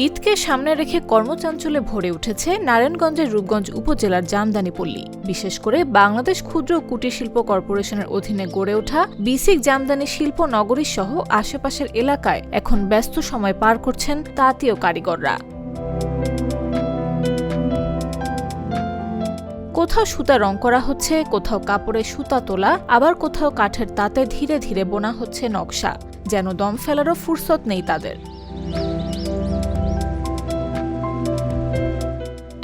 ঈদকে সামনে রেখে কর্মচাঞ্চল্যে ভরে উঠেছে নারায়ণগঞ্জের রূপগঞ্জ উপজেলার জামদানি পল্লী। বিশেষ করে বাংলাদেশ ক্ষুদ্র ও কুটির শিল্প কর্পোরেশনের অধীনে গড়ে ওঠা বিসিক জামদানি শিল্প নগরী সহ আশেপাশের এলাকায় এখন ব্যস্ত সময় পার করছেন তাঁতি ও কারিগররা। কোথাও সুতা রং করা হচ্ছে, কোথাও কাপড়ে সুতা তোলা, আবার কোথাও কাঠের তাতে ধীরে ধীরে বোনা হচ্ছে নকশা। যেন দম ফেলারও ফুরসত নেই তাদের।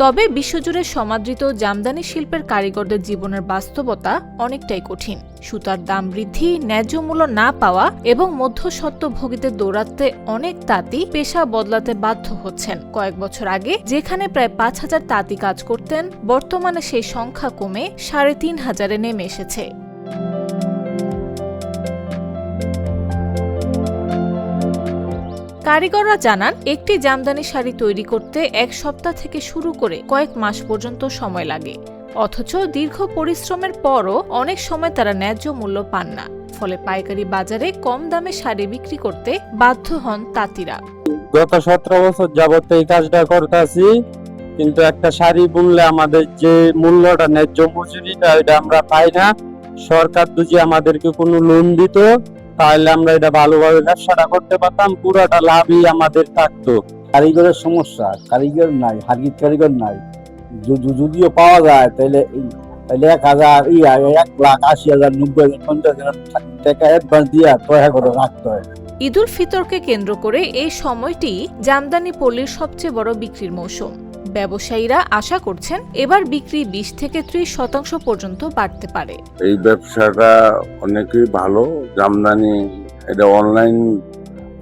তবে বিশ্বজুড়ে সমাদৃত জামদানি শিল্পের কারিগরদের জীবনের বাস্তবতা অনেকটাই কঠিন। সুতার দাম বৃদ্ধি, ন্যায্য মূল্য না পাওয়া এবং মধ্যস্বত্বভোগীদের দৌরাত্ম্যে অনেক তাঁতি পেশা বদলাতে বাধ্য হচ্ছেন। কয়েক বছর আগে যেখানে প্রায় ৫,০০০ তাঁতি কাজ করতেন, বর্তমানে সেই সংখ্যা কমে ৩,৫০০-এ নেমে এসেছে। কারিগররা জানান, একটি জামদানি শাড়ি তৈরি করতে ১ সপ্তাহ থেকে শুরু করে কয়েক মাস পর্যন্ত সময় লাগে। অথচ দীর্ঘ পরিশ্রমের পরও অনেক সময় তারা ন্যায্য মূল্য পান না। ফলে পাইকারি বাজারে কম দামে শাড়ি বিক্রি করতে বাধ্য হন তাঁতিরা। গত ১৭ বছর যাবত এই কাজটা করতেছি, কিন্তু একটা শাড়ি বুনলে আমাদের যে মূল্যটা, ন্যায্য মজুরিটা, এটা আমরা পাই না। সরকার যদি আমাদেরকে কোনো লোন দিত, তাহলে আমরা এটা ভালোভাবে ব্যবসাটা করতে পারতাম, পুরাটা লাভই আমাদের থাকতো। কারিগরের সমস্যা, কারিগর নাই, হারগিত কারিগর নাই। যদিও পাওয়া যায় তাহলে ১,০০,০০০, ১,৮০,০০০, ৯০,০০০, ৫০,০০০ টাকা অ্যাডভান্স দিয়ে তৈরি করে রাখতে হয়। ঈদুল ফিতরকে কেন্দ্র করে এই সময়টি জামদানি পল্লীর সবচেয়ে বড় বিক্রির মৌসুম। ব্যবসায়ীরা আশা করছেন এবার বিক্রি ২০ থেকে ৩০% পর্যন্ত বাড়তে পারে। এই ব্যবসাটা অনেকই ভালো। জামদানি এটা অনলাইন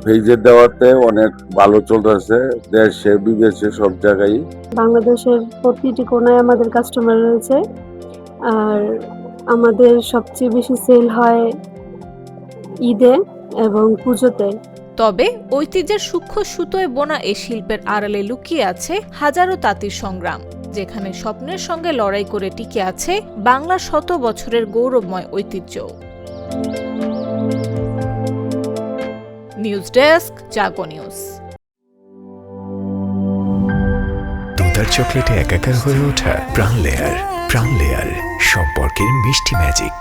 পেজে দেওয়াতে অনেক ভালো চলতেছে, দেশে বিদেশে সব জায়গায়। বাংলাদেশের প্রতিটি কোণায় আমাদের কাস্টমার রয়েছে, আর আমাদের সবচেয়ে বেশি সেল হয় ঈদে এবং পুজোতে। তবে ঐতিহ্যের সূক্ষ্ম সুতোয় বোনা এই শিল্পের আড়ালে লুকিয়ে আছে হাজারো তাঁতির সংগ্রাম, যেখানে স্বপ্নের সঙ্গে লড়াই করে টিকে আছে বাংলার ১০০ বছরের গৌরবময় ঐতিহ্য। নিউজ ডেস্ক, জাগো নিউজ। দুধার চকলেটে একাকার হয়ে ওঠা প্রাণ লেয়ার সম্পর্কের মিষ্টি ম্যাজিক।